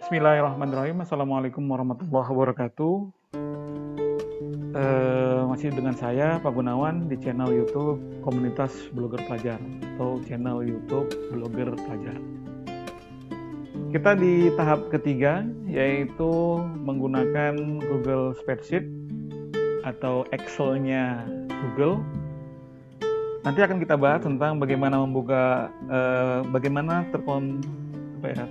Bismillahirrahmanirrahim. Assalamualaikum warahmatullahi wabarakatuh. Masih dengan saya Pak Gunawan di channel YouTube Komunitas Blogger Pelajar atau channel YouTube Blogger Pelajar. Kita di tahap ketiga, yaitu menggunakan Google Spreadsheet atau Excel-nya Google. Nanti akan kita bahas tentang bagaimana membuka, bagaimana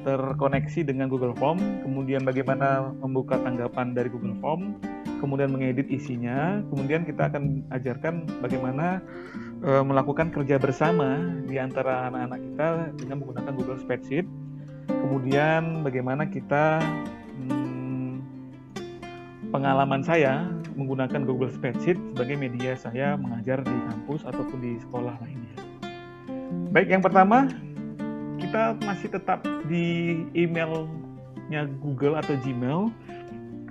terkoneksi dengan Google Form, kemudian bagaimana membuka tanggapan dari Google Form, kemudian mengedit isinya, kemudian kita akan ajarkan bagaimana melakukan kerja bersama di antara anak-anak kita dengan menggunakan Google Spreadsheet, kemudian bagaimana kita pengalaman saya menggunakan Google Spreadsheet sebagai media saya mengajar di kampus ataupun di sekolah lainnya. Baik, yang pertama, kita masih tetap di emailnya Google atau Gmail,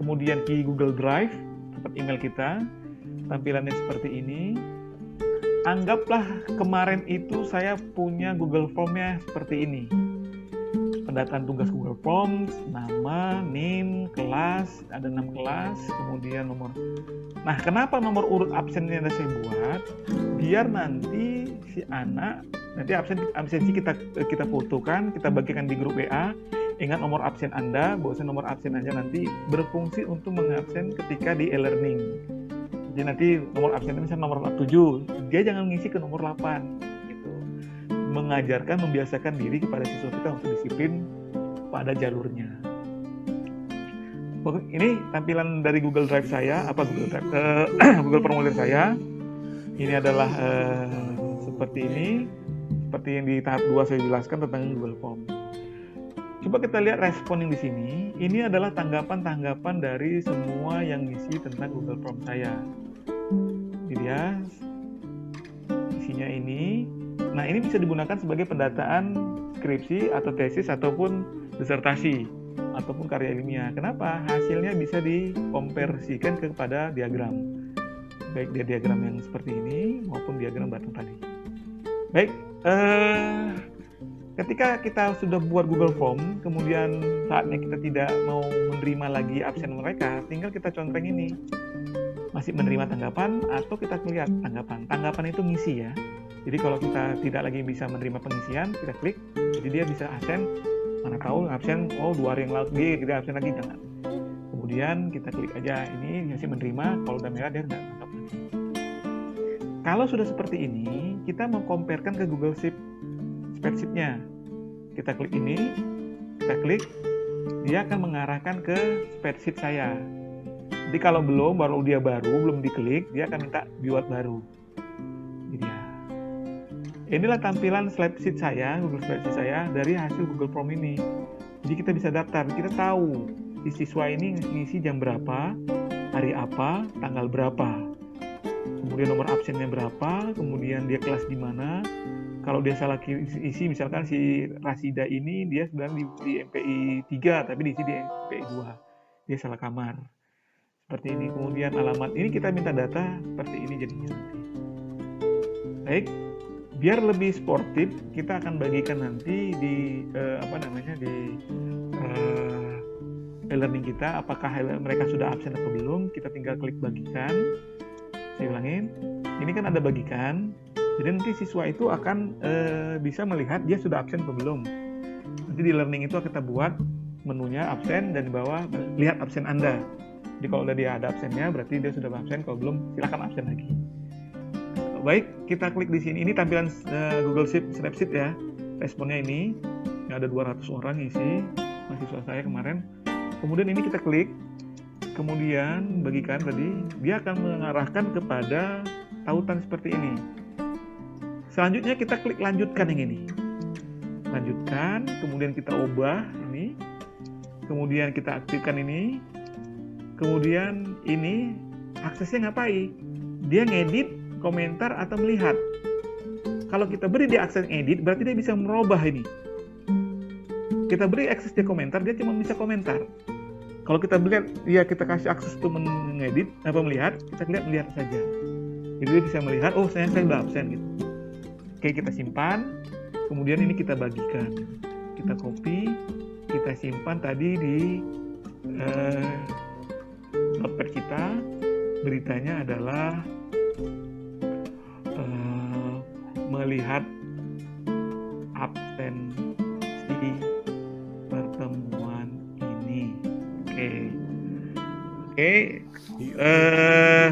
kemudian di Google Drive, tempat email kita, tampilannya seperti ini. Anggaplah kemarin itu saya punya Google Form-nya seperti ini. Pendataan tugas Google Forms, nama, name, kelas, ada 6 kelas, kemudian nomor. Nah, kenapa nomor urut absennya yang saya buat? Biar nanti si anak, nanti absensi kita fotokan, kita bagikan di grup WA. Ingat nomor absen Anda, bahwasanya nomor absen aja nanti berfungsi untuk mengabsen ketika di e-learning. Jadi nanti nomor absennya misalnya nomor 7, dia jangan ngisi ke nomor 8. Mengajarkan, membiasakan diri kepada siswa kita untuk disiplin pada jalurnya. Ini tampilan dari Google Drive saya, Google Formulir saya. Ini adalah seperti ini, seperti yang di tahap 2 saya jelaskan tentang Google Form. Coba kita lihat respon yang di sini. Ini adalah tanggapan-tanggapan dari semua yang ngisi tentang Google Form saya. Jadi ya, isinya ini. Nah, ini bisa digunakan sebagai pendataan skripsi atau tesis ataupun disertasi ataupun karya ilmiah. Kenapa? Hasilnya bisa dikonversikan kepada diagram. Baik diagram yang seperti ini maupun diagram batang tadi. Baik, ketika kita sudah buat Google Form, kemudian saatnya kita tidak mau menerima lagi absen mereka, tinggal kita contreng ini. Masih menerima tanggapan atau kita lihat tanggapan. Tanggapan itu ngisi ya. Jadi kalau kita tidak lagi bisa menerima pengisian, kita klik, jadi dia bisa absen, mana tahu absen, 2 hari yang lalu dia absen lagi, jangan. Kemudian kita klik aja, ini masih menerima, kalau udah merah dia nggak tangkap lagi. Kalau sudah seperti ini, kita mau comparekan ke Google Spreadsheet-nya. Kita klik ini, kita klik, dia akan mengarahkan ke spreadsheet saya. Jadi kalau belum diklik, dia akan minta buat baru. Jadi ya. Inilah tampilan spreadsheet saya, Google Spreadsheet saya dari hasil Google Form ini. Jadi kita bisa daftar, kita tahu si siswa ini ngisi jam berapa, hari apa, tanggal berapa. Kemudian nomor absennya berapa, kemudian dia kelas di mana. Kalau dia salah isi, misalkan si Rasida ini dia sedang di MPI 3, tapi diisi di MPI 2. Dia salah kamar. Seperti ini. Kemudian alamat ini kita minta data seperti ini jadinya nanti. Baik. Biar lebih sportif, kita akan bagikan nanti di e-learning kita, apakah mereka sudah absen atau belum. Kita tinggal klik bagikan. Saya ulangin. Ini kan ada bagikan. Jadi nanti siswa itu akan bisa melihat dia sudah absen atau belum. Nanti di learning itu kita buat menunya absen dan di bawah lihat absen Anda. Jadi kalau dia ada absennya, berarti dia sudah absen. Kalau belum, silakan absen lagi. Baik, kita klik di sini. Ini tampilan Google Spreadsheet ya. Responnya ini ada 200 orang isi mahasiswa saya kemarin. Kemudian ini kita klik. Kemudian bagikan tadi, dia akan mengarahkan kepada tautan seperti ini. Selanjutnya kita klik lanjutkan yang ini. Lanjutkan, kemudian kita ubah ini. Kemudian kita aktifkan ini. Kemudian ini aksesnya ngapain? Dia ngedit komentar atau melihat. Kalau kita beri dia akses edit, berarti dia bisa merubah ini. Kita beri akses dia komentar, dia cuma bisa komentar. Kalau kita kita kasih akses untuk mengedit, melihat, kita lihat saja. Jadi dia bisa melihat, saya sudah absen gitu. Oke, kita simpan. Kemudian ini kita bagikan. Kita copy, kita simpan tadi di notepad kita. Beritanya adalah melihat absensi pertemuan ini. Oke.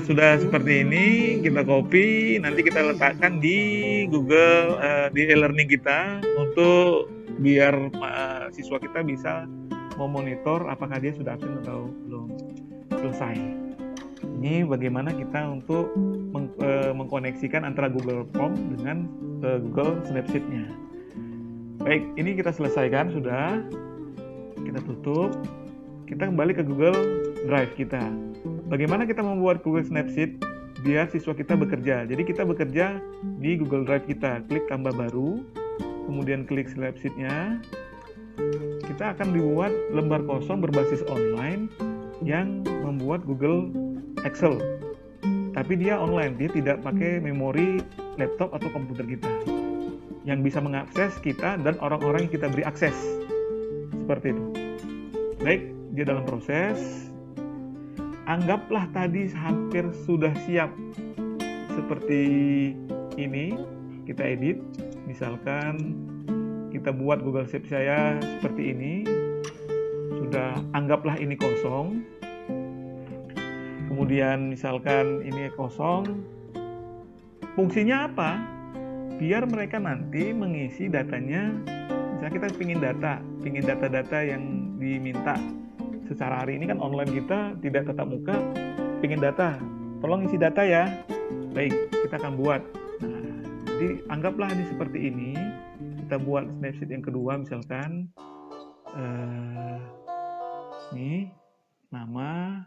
Sudah seperti ini, kita copy, nanti kita letakkan di Google, di e-learning kita, untuk biar siswa kita bisa memonitor apakah dia sudah absen atau belum. Selesai. Ini bagaimana kita untuk mengkoneksikan antara Google Form dengan Google Snapseed-nya. Baik, ini kita selesaikan sudah. Kita tutup. Kita kembali ke Google Drive kita. Bagaimana kita membuat Google Snapseed biar siswa kita bekerja? Jadi kita bekerja di Google Drive kita. Klik tambah baru, kemudian klik Snapseed-nya. Kita akan dibuat lembar kosong berbasis online yang membuat Google Excel. Tapi dia online, dia tidak pakai memori laptop atau komputer kita. Yang bisa mengakses kita dan orang-orang yang kita beri akses. Seperti itu. Baik, dia dalam proses. Anggaplah tadi hampir sudah siap. Seperti ini, kita edit. Misalkan kita buat Google Sheet saya seperti ini. Sudah, anggaplah ini kosong. Kemudian misalkan ini kosong. Fungsinya apa? Biar mereka nanti mengisi datanya. Misalnya kita pingin data-data yang diminta. Secara hari ini kan online kita tidak tatap muka, pingin data. Tolong isi data ya. Baik, kita akan buat. Nah, jadi anggaplah ini seperti ini. Kita buat snapshot yang kedua misalkan. Ini nama,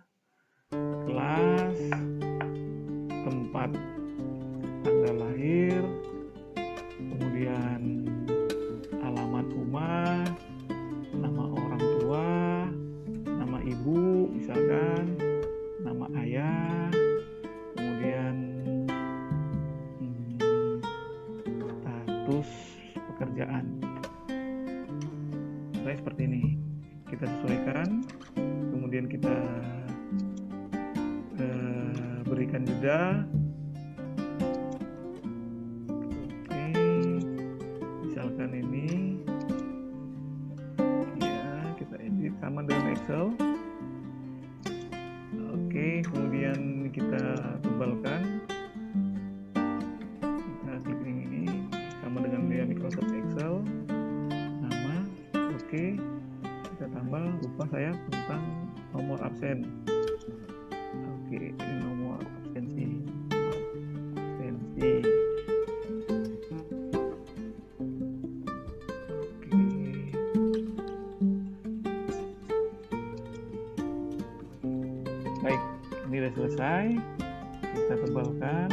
kelas, tempat tanggal lahir, kemudian alamat rumah, nama orang tua, nama ibu misalkan, nama ayah, kemudian status pekerjaan. Misalnya seperti ini, kita sesuaikan, kemudian kita berikan jeda. Oke, misalkan ini ya, kita edit sama dengan Excel. Oke, kemudian kita tebalkan, kita klik ini sama dengan dia Microsoft Excel, nama. Oke, kita tambah, lupa saya tentang nomor absen. Oke, ini nomor absensi. Oke. Baik, ini sudah selesai. Kita tebalkan.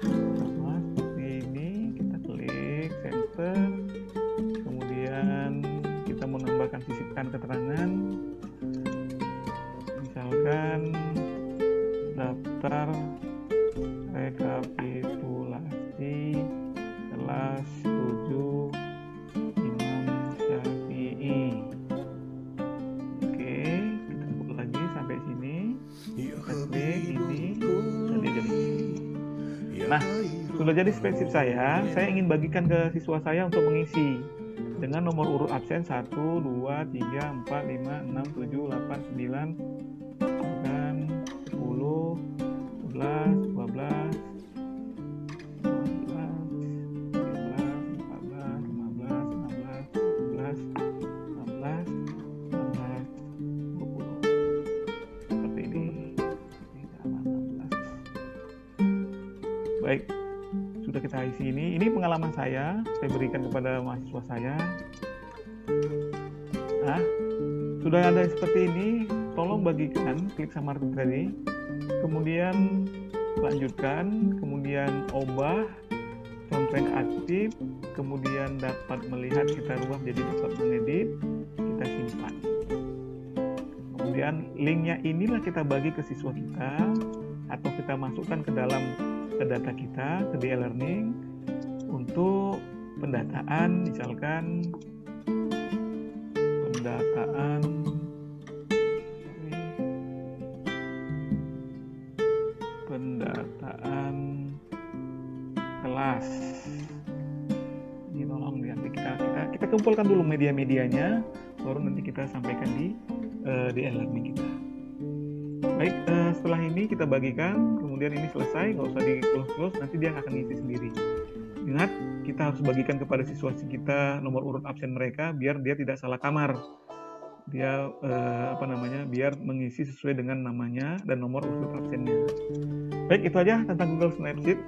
Sama seperti ini, kita klik center. Kemudian kita menambahkan sisipkan keterangan. Misalkan daftar rekapitulasi kelas 7 Imam Syafi'i. Oke, kita buka lagi sampai sini. Kita klik ini, nanti jadi. Nah, sudah jadi spreadsheet saya ingin bagikan ke siswa saya untuk mengisi dengan nomor urut absen 1, 2, 3, 4, 5, 6, 7, 8, 9, 11, 12, 13, 14, 15, 16, 17, 18, 19, 20. Seperti ini. 16. Baik, sudah kita isi ini. Ini pengalaman saya berikan kepada mahasiswa saya. Nah, sudah ada seperti ini. Tolong bagikan, klik sama tadi. Kemudian lanjutkan, kemudian ubah, contreng aktif, kemudian dapat melihat, kita rubah jadi dapat mengedit, kita simpan. Kemudian linknya inilah kita bagi ke siswa kita, atau kita masukkan ke dalam data kita, ke e-learning, untuk pendataan, misalkan pendataan kelas. Ini tolong nanti kita kumpulkan dulu media-medianya, baru nanti kita sampaikan di e-learning kita. Baik, setelah ini kita bagikan, kemudian ini selesai, nggak usah di close, nanti dia akan ngisi sendiri. Ingat, kita harus bagikan kepada siswa kita nomor urut absen mereka biar dia tidak salah kamar. Dia biar mengisi sesuai dengan namanya dan nomor urut absennya. Baik, itu aja tentang Google Spreadsheet.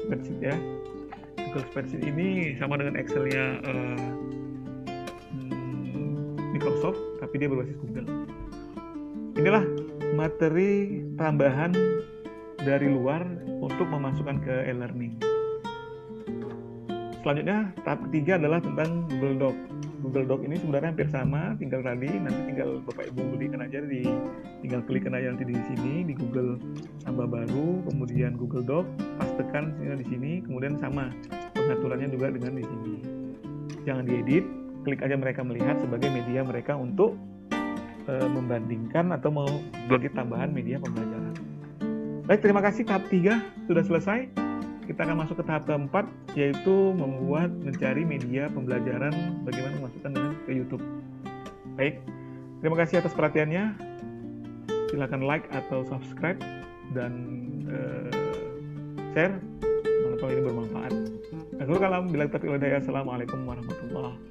Spreadsheet ya. Google Spreadsheet ini sama dengan Excel-nya Microsoft, tapi dia berbasis Google. Inilah materi tambahan dari luar untuk memasukkan ke e-learning. Selanjutnya, tahap ketiga adalah tentang Google Doc. Google Doc ini sebenarnya hampir sama, nanti tinggal Bapak Ibu belikan aja, tinggal klikkan aja nanti di sini, di Google tambah baru, kemudian Google Doc, pastekan di sini, kemudian sama pengaturannya juga dengan di sini. Jangan diedit, klik aja mereka melihat sebagai media mereka untuk membandingkan atau mau bagi tambahan media pembelajaran. Baik, terima kasih. Tahap 3 sudah selesai. Kita akan masuk ke tahap keempat, yaitu mencari media pembelajaran, bagaimana memasukkan ke YouTube. Baik, terima kasih atas perhatiannya. Silakan like atau subscribe dan share kalau ini bermanfaat. Akhirul kalam, bila taufiq wal hidayah. Assalamualaikum warahmatullahi wabarakatuh.